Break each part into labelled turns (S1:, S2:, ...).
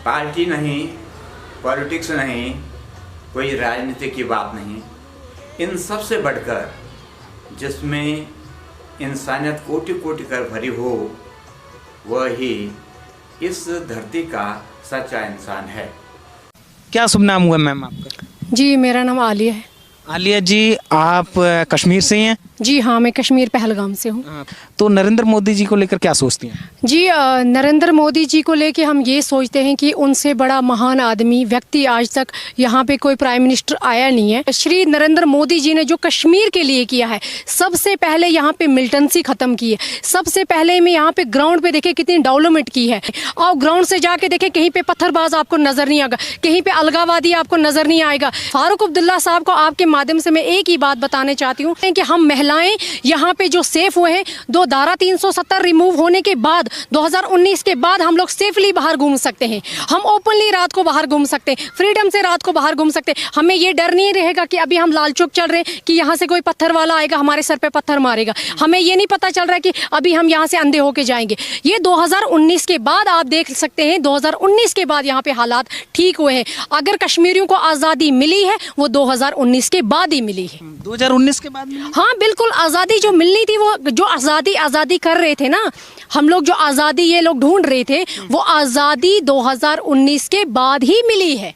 S1: Party नहीं, politics नहीं, कोई राजनीति की बात नहीं, इन सब से बढ़कर जिसमें इंसानियत कोटि कोटि कर भरी हो वह ही इस धरती का सच्चा इंसान है।
S2: क्या शुभ नाम हुआ मैम आपका?
S3: जी मेरा नाम आलिया है।
S2: आलिया जी, आप कश्मीर से ही हैं?
S3: जी हाँ, मैं कश्मीर पहलगाम से हूँ।
S2: तो नरेंद्र मोदी जी को लेकर क्या सोचती हैं?
S3: जी नरेंद्र मोदी जी को लेके हम ये सोचते हैं कि उनसे बड़ा महान आदमी व्यक्ति आज तक यहाँ पे कोई प्राइम मिनिस्टर आया नहीं है। श्री नरेंद्र मोदी जी ने जो कश्मीर के लिए किया है, सबसे पहले यहाँ पे मिलिटेंसी खत्म की है, सबसे पहले में यहाँ पे ग्राउंड पे देखे कितनी डेवलपमेंट की है। और ग्राउंड से जाके देखे कहीं पे पत्थरबाज आपको नजर नहीं आएगा, कहीं पे अलगावादी आपको नजर नहीं आएगा। फारूक अब्दुल्ला साहब को आपके माध्यम से मैं एक ही बात बताने चाहती हूँ कि हम महिलाएं यहाँ पे जो सेफ हुए हैं, दो धारा 370 रिमूव होने के बाद 2019 के बाद हम लोग सेफली बाहर घूम सकते हैं। हम ओपनली रात को बाहर घूम सकते हैं, फ्रीडम से रात को बाहर घूम सकते हैं। हमें ये डर नहीं रहेगा कि अभी हम लाल चौक चल रहे हैं कि यहाँ से कोई पत्थर वाला आएगा हमारे सर पे पत्थर मारेगा। हमें ये नहीं पता चल रहा है कि अभी हम यहाँ से अंधे होके जाएंगे। ये 2019 के बाद आप देख सकते हैं, 2019 के बाद यहाँ पे हालात ठीक हुए हैं। अगर कश्मीरियों को आज़ादी मिली है वो 2019 के बाद ही मिली है।
S2: 2019 के बाद मिली?
S3: हाँ बिल्कुल, आज़ादी जो मिलनी थी, वो जो आज़ादी कर रहे थे ना हम लोग, जो आज़ादी ये लोग ढूंढ रहे थे, वो आज़ादी 2019 के बाद ही मिली है।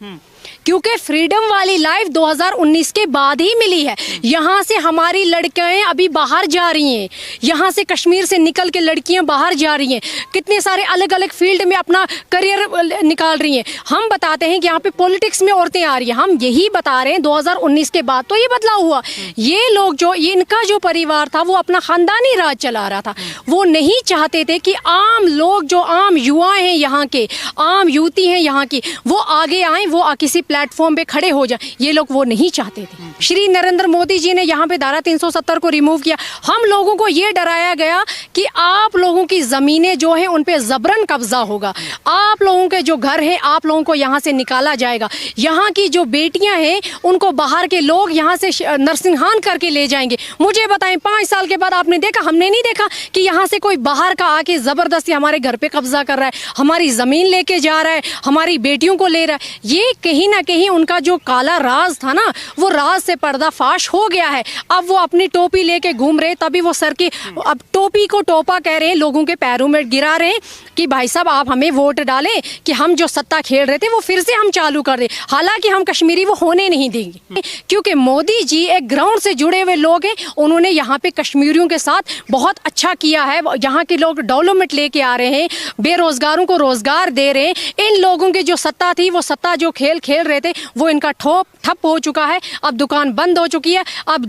S3: क्योंकि फ्रीडम वाली लाइफ 2019 के बाद ही मिली है। यहाँ से हमारी लड़कियां अभी बाहर जा रही हैं, यहाँ से कश्मीर से निकल के लड़कियां बाहर जा रही हैं, कितने सारे अलग अलग फील्ड में अपना करियर निकाल रही हैं। हम बताते हैं कि यहाँ पे पॉलिटिक्स में औरतें आ रही हैं, हम यही बता रहे हैं 2019 के बाद तो ये बदलाव हुआ। ये लोग जो इनका जो परिवार था वो अपना खानदानी राज चला रहा था, वो नहीं चाहते थे कि आम लोग, जो आम युवा हैं यहाँ के, आम युवती हैं यहाँ की, वो आगे आए, वो किसी प्लेटफॉर्म पे खड़े हो जाए। ये लोग वो नहीं चाहते थे। श्री नरेंद्र मोदी जी ने यहाँ पे धारा 370 को रिमूव किया। हम लोगों को ये डराया गया कि आप लोगों की जमीनें जो हैं उन पे जबरन कब्जा होगा, आप लोगों के जो घर हैं आप लोगों को यहाँ से निकाला जाएगा, यहाँ की जो बेटियां हैं उनको बाहर के लोग यहाँ से नरसिंहान करके ले जाएंगे। मुझे बताएं, 5 साल के बाद आपने देखा? हमने नहीं देखा कि यहाँ से कोई बाहर का आके जबरदस्ती हमारे घर पे कब्जा कर रहा है, हमारी जमीन लेके जा रहा है, हमारी बेटियों को ले रहा है। ये कहीं ना कहीं उनका जो काला राज था ना, वो राज से पर्दाफाश हो गया है। अब वो अपनी टोपी लेके घूम रहे, तभी वो सर की अब टोपी को टोपा कह रहे हैं, लोगों के पैरों में गिरा रहे हैं कि भाई साहब आप हमें वोट डालें कि हम जो सत्ता खेल रहे थे वो फिर से हम चालू कर दें। हालांकि हम कश्मीरी वो होने नहीं देंगे, क्योंकि मोदी जी एक ग्राउंड से जुड़े हुए लोग हैं। उन्होंने यहाँ पे कश्मीरियों के साथ बहुत अच्छा किया है। यहाँ के लोग डेवलपमेंट लेके आ रहे हैं, बेरोजगारों को रोजगार दे रहे हैं। इन लोगों की जो सत्ता थी, वो सत्ता जो खेल रहे थे, वो इनका ठप हो चुका है। अब दुकान बंद हो चुकी है। अब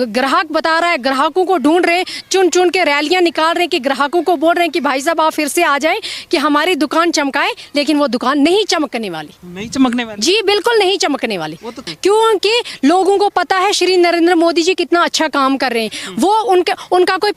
S3: ग्राहक बता रहा है, ग्राहकों को ढूंढ रहे हैं, चुन चुन के रैलियां निकाल रहे हैं कि ग्राहकों को बोल रहे हैं कि भाई साहब आप फिर से आ जाएं कि हमारी दुकान चमकाए। लेकिन वो दुकान नहीं चमकने वाली,
S2: नहीं चमकने वाली।
S3: जी बिल्कुल नहीं चमकने वाली।
S2: तो
S3: क्योंकि लोगों को पता है श्री नरेंद्र मोदी जी कितना अच्छा काम कर रहे हैं। वो उनका कोई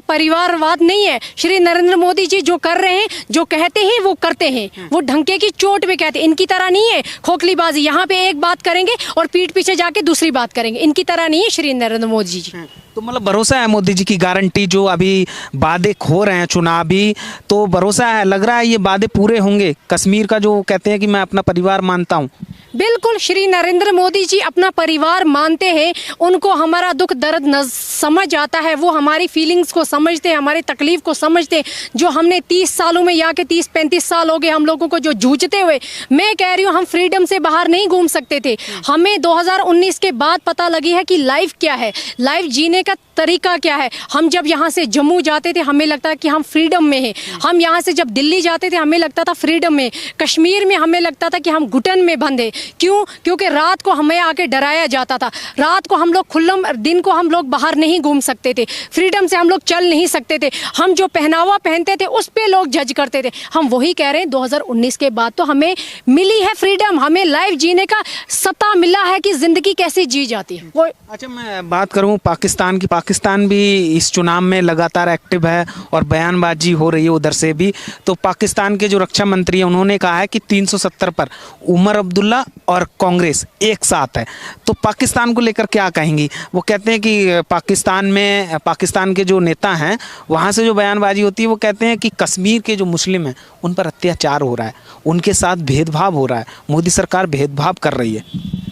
S3: परिवारवाद नहीं है। श्री नरेंद्र मोदी जी जो कर रहे हैं, जो कहते हैं वो करते हैं, वो ढंके की चोट पे कहते हैं। इनकी तरह नहीं है खोखलीबाजी, यहाँ पे एक बात करेंगे और पीठ पीछे जाके दूसरी बात करेंगे। इनकी तरह नहीं है श्री नरेंद्र मोदी जी।
S2: तो मतलब भरोसा है मोदी जी की गारंटी, जो अभी वादे हो रहे हैं चुनावी, तो भरोसा है, लग रहा है ये वादे पूरे होंगे? कश्मीर का जो कहते हैं कि मैं अपना परिवार मानता हूँ,
S3: बिल्कुल श्री नरेंद्र मोदी जी अपना परिवार मानते हैं। उनको हमारा दुख दर्द समझ आता है, वो हमारी फीलिंग्स को समझते हैं, हमारी तकलीफ को समझते हैं। जो हमने 30 सालों में, यहाँ के 30-35 साल हो गए हम लोगों को जो जूझते हुए, मैं कह रही हूँ हम फ्रीडम से बाहर नहीं घूम सकते थे। हमें 2019 के बाद पता लगी है कि लाइफ क्या है, लाइफ जीने का तरीका क्या है। हम जब यहाँ से जम्मू जाते थे हमें लगता कि हम फ्रीडम में हैं। हम यहाँ से जब दिल्ली जाते थे हमें लगता था फ्रीडम में। कश्मीर में हमें लगता था कि हम घुटन में बंद हैं। क्यों? क्योंकि रात को हमें आके डराया जाता था। रात को हम लोग खुल्लम, दिन को हम लोग बाहर नहीं घूम सकते थे, फ्रीडम से हम लोग चल नहीं सकते थे। हम जो पहनावा पहनते थे उस पर लोग जज करते थे। हम वही कह रहे हैं 2019 के बाद तो हमें मिली है फ्रीडम, हमें लाइफ लाइफ जीने का सत्ता मिला है कि जिंदगी कैसे जी जाती है वो।
S2: अच्छा, मैं बात करूं पाकिस्तान की, पाकिस्तान भी इस चुनाव में लगातार एक्टिव है और बयानबाजी हो रही है उधर से भी। तो पाकिस्तान के जो रक्षा मंत्री हैं उन्होंने कहा है कि 370 पर उमर अब्दुल्ला और कांग्रेस एक साथ है। तो पाकिस्तान को लेकर क्या कहेंगी? वो कहते हैं कि पाकिस्तान के जो नेता हैं वहाँ से जो बयानबाजी होती है वो कहते हैं कि कश्मीर के जो मुस्लिम हैं उन पर अत्याचार हो रहा है, उनके साथ भेदभाव हो रहा है, मोदी सरकार भेदभाव कर रही है।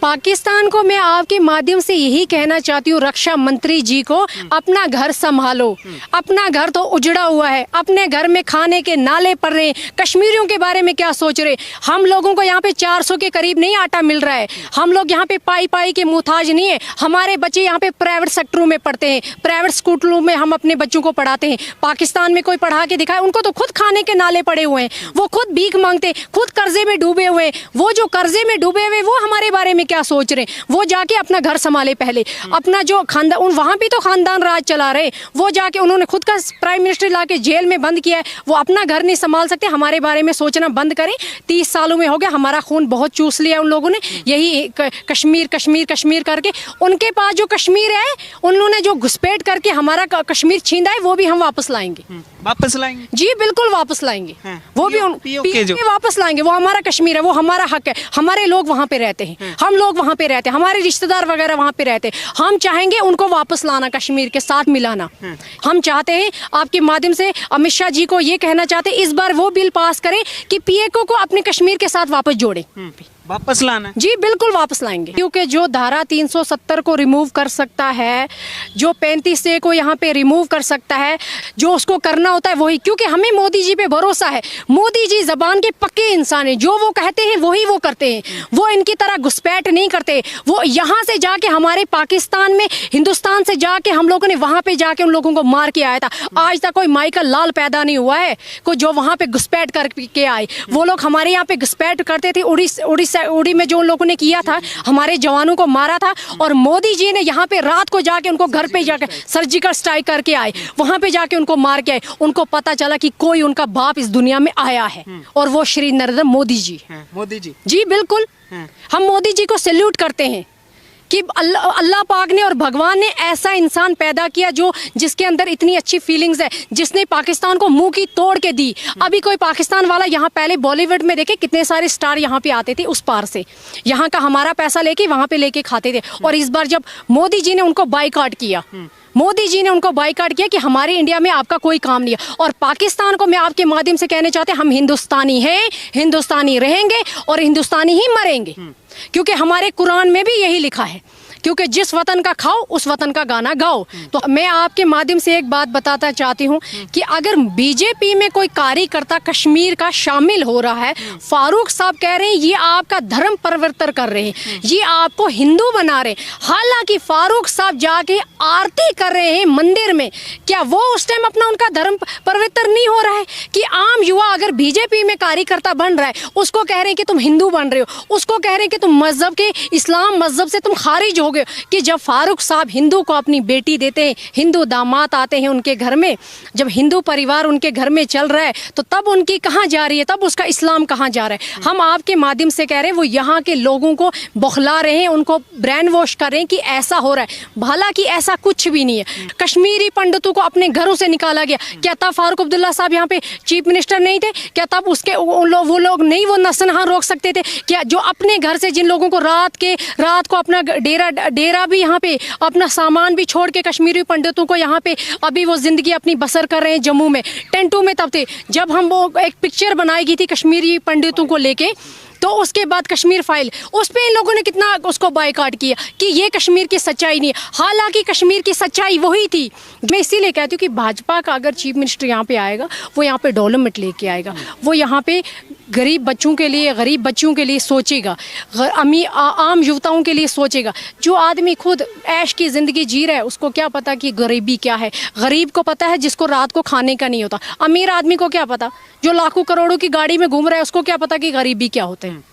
S3: पाकिस्तान को मैं आपके माध्यम से यही कहना चाहती हूँ, रक्षा मंत्री जी को अपना घर संभालो। अपना घर तो उजड़ा हुआ है, अपने घर में खाने के नाले पड़ रहे हैं। कश्मीरियों के बारे में क्या सोच रहे? हम लोगों को यहाँ पे 400 के करीब नहीं आटा मिल रहा है। हम लोग यहाँ पे पाई पाई के मुहताज नहीं है। हमारे बच्चे यहाँ पे प्राइवेट सेक्टरों में पढ़ते हैं, प्राइवेट स्कूलों में हम अपने बच्चों को पढ़ाते हैं। पाकिस्तान में कोई पढ़ा के दिखाए? उनको तो खुद खाने के नाले पड़े हुए हैं, वो खुद भीख मांगते हैं, खुद कर्जे में डूबे हुए हैं। वो जो कर्जे में डूबे हुए वो हमारे बारे में क्या सोच रहे हैं? वो जाके अपना घर संभाले पहले, अपना जो खानदान, वहां भी तो खानदान राज चला रहे। वो जाके उन्होंने खुद का प्राइम मिनिस्टर लाके जेल में बंद किया है, वो अपना घर नहीं संभाल सकते। हमारे बारे में सोचना बंद करें। 30 सालों में हो गया, हमारा खून बहुत चूस लिया उन लोगों ने, यही कश्मीर कश्मीर कश्मीर करके। उनके पास जो कश्मीर है उन्होंने जो घुसपैठ करके हमारा कश्मीर छीना है वो भी हम वापस लाएंगे।
S2: वापस लाएंगे?
S3: जी बिल्कुल वापस लाएंगे। वो भी
S2: POK
S3: वापस लाएंगे। वो हमारा कश्मीर है, वो हमारा हक है। हमारे लोग वहाँ पे रहते हैं, हम लोग वहाँ पे रहते हैं, हमारे रिश्तेदार वगैरह वहाँ पे रहते हैं। हम चाहेंगे उनको वापस लाना, कश्मीर के साथ मिलाना। हम चाहते हैं आपके माध्यम से अमित शाह जी को ये कहना चाहते हैं, इस बार वो बिल पास करें कि PAK को अपने कश्मीर के साथ वापस जोड़े।
S2: वापस लाना है?
S3: जी बिल्कुल वापस लाएंगे, क्योंकि जो धारा 370 को रिमूव कर सकता है, जो 35A को यहाँ पे रिमूव कर सकता है, जो उसको करना होता है वही। क्योंकि हमें मोदी जी पे भरोसा है। मोदी जी जबान के पक्के इंसान हैं, जो वो कहते हैं वही वो करते हैं। वो इनकी तरह घुसपैठ नहीं करते। वो यहाँ से जाके हमारे पाकिस्तान में, हिंदुस्तान से जाके हम लोगों ने वहाँ पे जाके उन लोगों को मार के आया था। आज तक कोई माइकल लाल पैदा नहीं हुआ है कोई जो वहाँ पे घुसपैठ करके आए। वो लोग हमारे यहाँ पे घुसपैठ करते थे। उड़ी में जो उन लोगों ने किया था, हमारे जवानों को मारा था। और मोदी जी ने यहाँ पे रात को जाके उनको घर पे जाके सर्जिकल स्ट्राइक करके आए, वहां पे जाके उनको मार के आए। उनको पता चला कि कोई उनका बाप इस दुनिया में आया है, और वो श्री नरेंद्र मोदी जी।
S2: मोदी जी?
S3: जी बिल्कुल, हम मोदी जी को सैल्यूट करते हैं कि अल्लाह पाक ने और भगवान ने ऐसा इंसान पैदा किया जो जिसके अंदर इतनी अच्छी फीलिंग्स है, जिसने पाकिस्तान को मुंह की तोड़ के दी। अभी कोई पाकिस्तान वाला यहाँ, पहले बॉलीवुड में देखे कितने सारे स्टार यहाँ पे आते थे उस पार से, यहाँ का हमारा पैसा लेके वहाँ पे लेके खाते थे। और इस बार जब मोदी जी ने उनको बाइकआउट किया, मोदी जी ने उनको बाइकआउट किया कि हमारे इंडिया में आपका कोई काम नहीं है। और पाकिस्तान को मैं आपके माध्यम से कहना चाहते हैं, हम हिंदुस्तानी हैं, हिंदुस्तानी रहेंगे और हिंदुस्तानी ही मरेंगे। क्योंकि हमारे कुरान में भी यही लिखा है, क्योंकि जिस वतन का खाओ उस वतन का गाना गाओ। तो मैं आपके माध्यम से एक बात बताता चाहती हूँ कि अगर बीजेपी में कोई कार्यकर्ता कश्मीर का शामिल हो रहा है, फारूक साहब कह रहे हैं ये आपका धर्म परिवर्तन कर रहे हैं, ये आपको हिंदू बना रहे हैं। हालांकि फारूक साहब जाके आरती कर रहे हैं मंदिर में, क्या वो उस टाइम अपना उनका धर्म परिवर्तन नहीं हो रहा है? कि आम युवा अगर बीजेपी में कार्यकर्ता बन रहा है, उसको कह रहे हैं कि तुम हिंदू बन रहे हो, उसको कह रहे हैं कि तुम मजहब के, इस्लाम मजहब से तुम खारिज हो गए। कि जब फारूक साहब हिंदू को अपनी बेटी देते हैं, हिंदू दामाद आते हैं उनके घर में, जब हिंदू परिवार उनके घर में चल रहा है, तो तब उनकी कहाँ जा रही है, तब उसका इस्लाम कहाँ जा रहा है? हम आपके माध्यम से कह रहे हैं वो यहाँ के लोगों को बौखला रहे हैं, उनको ब्रेन वॉश कर रहे हैं कि ऐसा हो रहा है। हालांकि ऐसा कुछ भी नहीं है। कश्मीरी पंडितों को अपने घरों से निकाला गया। क्या तब फारूक अब्दुल्ला साहब यहाँ पे चीफ मिनिस्टर नहीं थे? क्या तब उसके वो लोग नहीं वो नसनहा रोक सकते थे? क्या जो अपने घर से जिन लोगों को रात को अपना डेरा भी यहाँ पे, अपना सामान भी छोड़ के कश्मीरी पंडितों को यहाँ पे अभी वो जिंदगी अपनी बसर कर रहे हैं जम्मू में, टेंटों में तब थे। जब हम वो एक पिक्चर बनाई गई थी कश्मीरी पंडितों को लेके, तो उसके बाद कश्मीर फाइल, उस पे इन लोगों ने कितना उसको बायकॉट किया कि ये कश्मीर की सच्चाई नहीं है। हालांकि कश्मीर की सच्चाई वही थी। मैं इसीलिए कहती हूँ कि भाजपा का अगर चीफ मिनिस्टर यहाँ पे आएगा, वो यहाँ पे डेवलपमेंट लेके आएगा, वो यहाँ पे गरीब बच्चों के लिए, गरीब बच्चियों के लिए सोचेगा, आम युवताओं के लिए सोचेगा। जो आदमी खुद ऐश की ज़िंदगी जी रहा है, उसको क्या पता कि गरीबी क्या है? गरीब को पता है जिसको रात को खाने का नहीं होता। अमीर आदमी को क्या पता? जो लाखों करोड़ों की गाड़ी में घूम रहा है, उसको क्या पता कि गरीबी क्या होते हैं?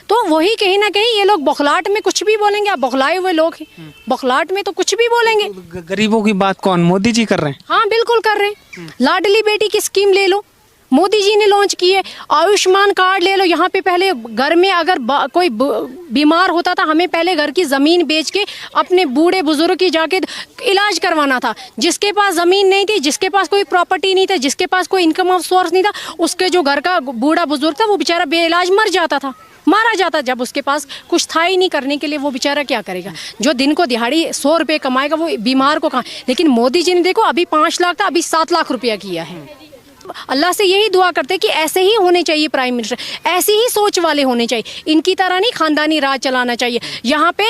S3: तो वही कहीं ना कहीं ये लोग बौखलाहट में कुछ भी बोलेंगे। आप बौखलाए हुए लोग हैं, बौखलाहट में तो कुछ भी बोलेंगे।
S2: गरीबों की बात कौन, मोदी जी कर रहे हैं?
S3: हाँ बिल्कुल कर रहे हैं। लाडली बेटी की स्कीम ले लो, मोदी जी ने लॉन्च किए। आयुष्मान कार्ड ले लो, यहाँ पे पहले घर में अगर कोई बीमार होता था, हमें पहले घर की ज़मीन बेच के अपने बूढ़े बुजुर्ग की जाके इलाज करवाना था। जिसके पास ज़मीन नहीं थी, जिसके पास कोई प्रॉपर्टी नहीं था, जिसके पास कोई इनकम ऑफ सोर्स नहीं था, उसके जो घर का बूढ़ा बुजुर्ग था वो बेचारा बेइलाज मर जाता था, मारा जाता। जब उसके पास कुछ था ही नहीं करने के लिए, वो बेचारा क्या करेगा? जो दिन को दिहाड़ी 100 रुपये कमाएगा वो बीमार को कहाँ? लेकिन मोदी जी ने देखो, अभी 5 लाख था, अभी 7 लाख रुपया किया है। अल्लाह से यही दुआ करते कि ऐसे ही होने चाहिए प्राइम मिनिस्टर, ऐसी ही सोच वाले होने चाहिए, इनकी तरह नहीं खानदानी राज चलाना चाहिए। यहाँ पे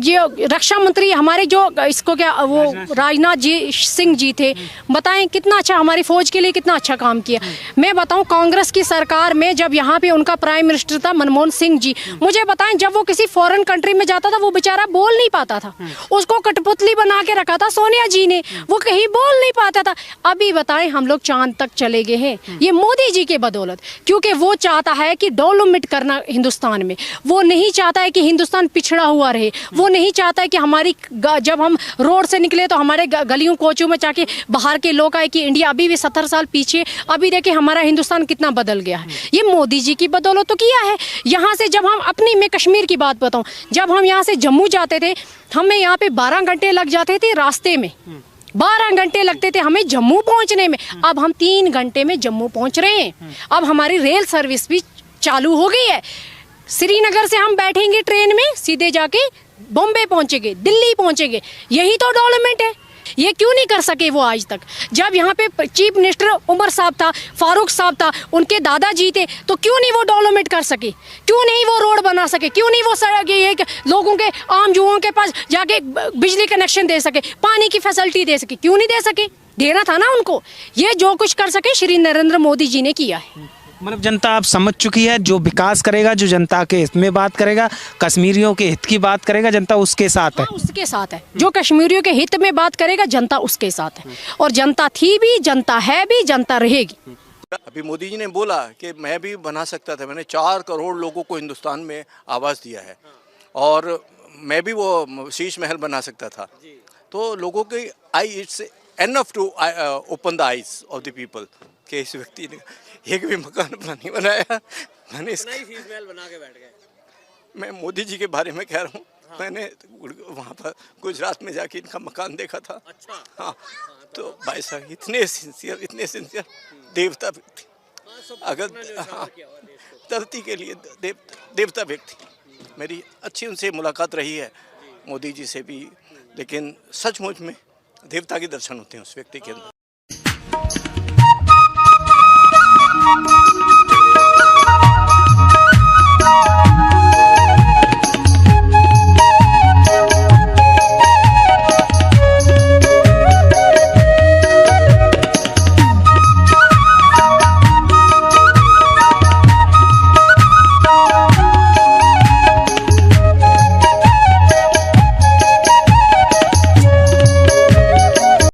S3: ये रक्षा मंत्री हमारे जो इसको क्या वो राजनाथ जी सिंह जी थे, बताएं कितना अच्छा हमारी फौज के लिए कितना अच्छा काम किया। मैं बताऊं कांग्रेस की सरकार में जब यहाँ पे उनका प्राइम मिनिस्टर था मनमोहन सिंह जी, मुझे बताएं जब वो किसी फॉरेन कंट्री में जाता था वो बेचारा बोल नहीं पाता था, उसको कठपुतली बना के रखा था सोनिया जी ने, वो कहीं बोल नहीं पाता था। अभी बताएं हम लोग चांद तक चले गए हैं, ये मोदी जी के बदौलत, क्योंकि वो चाहता है कि डेवलपमेंट करना हिंदुस्तान में, वो नहीं चाहता है कि हिंदुस्तान पिछड़ा हुआ रहे, वो नहीं चाहता है कि हमारी जब हम रोड से निकले तो हमारे गलियों कोचों में जाके बाहर के लोग आए कि इंडिया अभी भी 70 साल पीछे, अभी देखिए हमारा हिंदुस्तान कितना बदल गया है। ये मोदी जी की बदौलत तो किया है। यहाँ से जब हम अपनी, मैं कश्मीर की बात बताऊँ, जब हम यहाँ से जम्मू जाते थे, हमें यहाँ पे 12 घंटे लग जाते थे रास्ते में, 12 घंटे लगते थे हमें जम्मू पहुंचने में। अब हम 3 घंटे में जम्मू पहुंच रहे हैं। अब हमारी रेल सर्विस भी चालू हो गई है। श्रीनगर से हम बैठेंगे ट्रेन में, सीधे जाके बॉम्बे पहुंचेंगे, दिल्ली पहुंचेंगे। यही तो डेवलपमेंट है। ये क्यों नहीं कर सके वो आज तक? जब यहाँ पे चीफ मिनिस्टर उमर साहब था, फारूक साहब था, उनके दादाजी थे, तो क्यों नहीं वो डेवलपमेंट कर सके? क्यों नहीं वो रोड बना सके? क्यों नहीं वो सड़क ये लोगों के आम जुओं के पास जाके बिजली कनेक्शन दे सके, पानी की फैसिलिटी दे सके? क्यों नहीं दे सके? देना था ना उनको। ये जो कुछ कर सके श्री नरेंद्र मोदी जी ने किया है।
S2: मतलब जनता आप समझ चुकी है, जो विकास करेगा, जो जनता के हित में बात करेगा, कश्मीरियों के हित की बात करेगा, जनता उसके साथ है।
S3: हाँ, उसके साथ है। जो कश्मीरियों के हित में बात करेगा, जनता उसके साथ है। और जनता थी भी, जनता है भी, जनता रहेगी।
S4: अभी मोदी जी ने बोला कि मैं भी बना सकता था, मैंने 4 करोड़ लोगों को हिंदुस्तान में आवाज़ दिया है और मैं भी वो शीश महल बना सकता था। तो लोगों की eye it's enough to open the eyes of the people कि इस व्यक्ति ने एक भी मकान अपना नहीं बनाया, मैंने शीश महल बना के बैठ गए। मैं मोदी जी के बारे में कह रहा हूँ। हाँ। मैंने वहाँ पर गुजरात में जाके इनका मकान देखा था। अच्छा। हाँ, तो भाई साहब इतने सिंसियर देवता व्यक्ति, अगर धरती के लिए देवता व्यक्ति। मेरी अच्छी उनसे मुलाकात रही है, मोदी जी से भी, लेकिन सचमुच में देवता के दर्शन होते हैं उस व्यक्ति के अंदर।